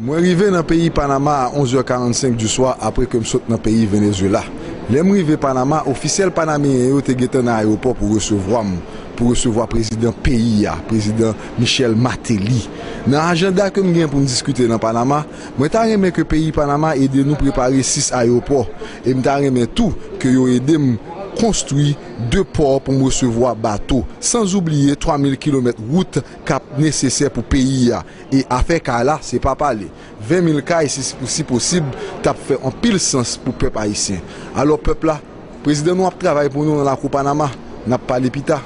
Moi arrivé dans le pays Panama à 11h45 du soir après que je saute dans le pays Venezuela. Les arrivé Panama, officiel panamien yo te gete dans l'aéroport pour recevoir le président pays, président Michel Martelly. Dans l'agenda que je pour discuter dans Panama, moi t'a aimé que pays Panama aide nous préparer 6 aéroports et m't'a aimé tout que yo aide construit 2 ports pour me recevoir bateau, sans oublier 3000 km route cap nécessaire pour pays. Et à faire cas là, c'est pas parler. 20 000 cas, si possible, t'as fait un pile sens pour le peuple haïtien. Alors peuple là, président nous a travaillé pour nous dans la Coupe Panama, n'a pas l'épita.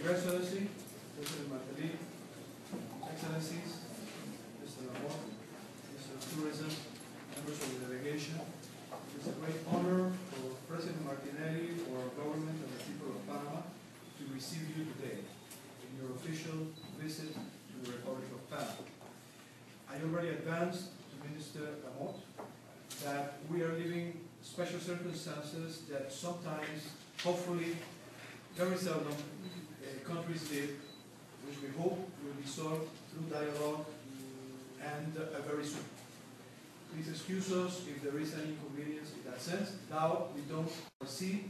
Your Excellency, President Martelly, Excellencies, Mr. Lamont, Mr. Tourism, members of the delegation, it's a great honor for President Martinelli, for our government and the people of Panama to receive you today in your official visit to the Republic of Panama. I already advanced to Minister Lamont that we are living special circumstances that sometimes, hopefully, very seldom, countries live, which we hope will be solved through dialogue and very soon. Please excuse us if there is any inconvenience in that sense. Now we don't foresee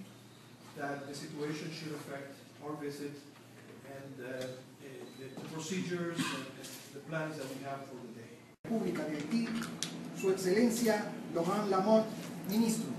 that the situation should affect our visit and the procedures and the plans that we have for the day. República de Haití, Su Excelencia Laurent Lamont, Ministro.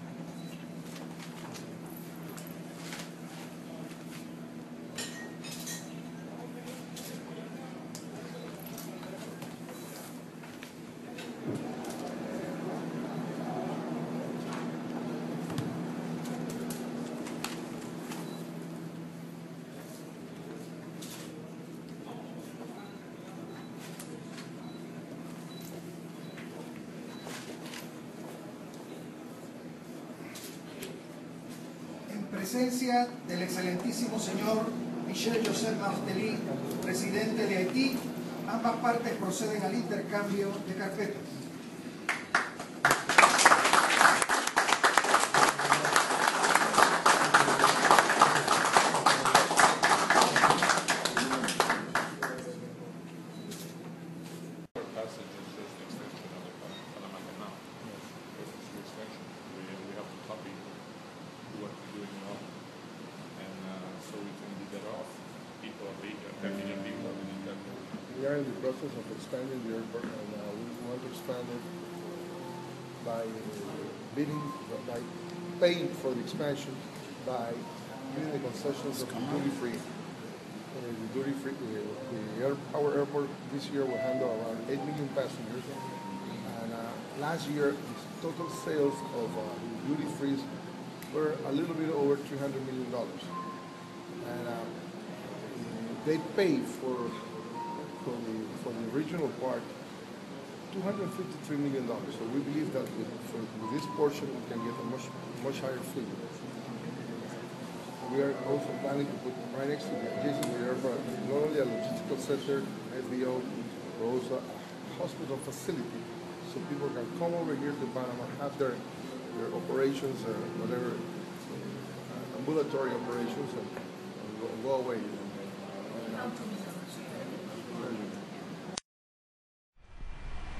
Presencia del excelentísimo señor Michel Martelly, presidente de Haití, ambas partes proceden al intercambio de carpetas. We are in the process of expanding the airport, and we want to expand it by by paying for the expansion by giving the concessions of the duty-free. Our airport this year will handle around 8 million passengers, and last year the total sales of duty-free were a little bit over $300 million, and they pay for the regional part $253 million. So we believe that with this portion we can get a much higher figure. We are also planning to put right next to the adjacent airport not only a logistical center, FBO, but also a hospital facility, so people can come over here to Panama, have their operations or whatever ambulatory operations, and go away.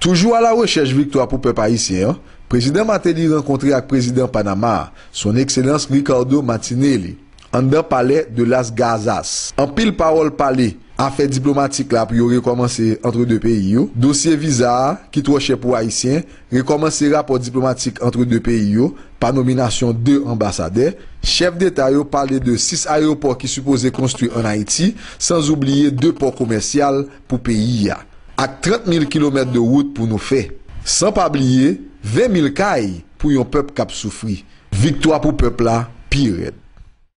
Toujours à la recherche victoire pour peuple haïtien, président Martelly rencontré avec président Panama, son excellence Ricardo Martinelli, en dans palais de Las Gazas. En pile parole parlé, affaire diplomatique là pour recommencer entre deux pays, dossier visa qui trop cher pour haïtiens, recommencer rapport diplomatique entre deux pays, par nomination 2 ambassadeurs. Chef d'État yo parlé de 6 aéroports qui supposés construire en Haïti, sans oublier 2 ports commerciaux pour pays. Avec 30 000 km de route pour nous faire. Sans pas oublier 20 000 cailles pour un peuple qui a souffri. Victoire pour peuple là, pire.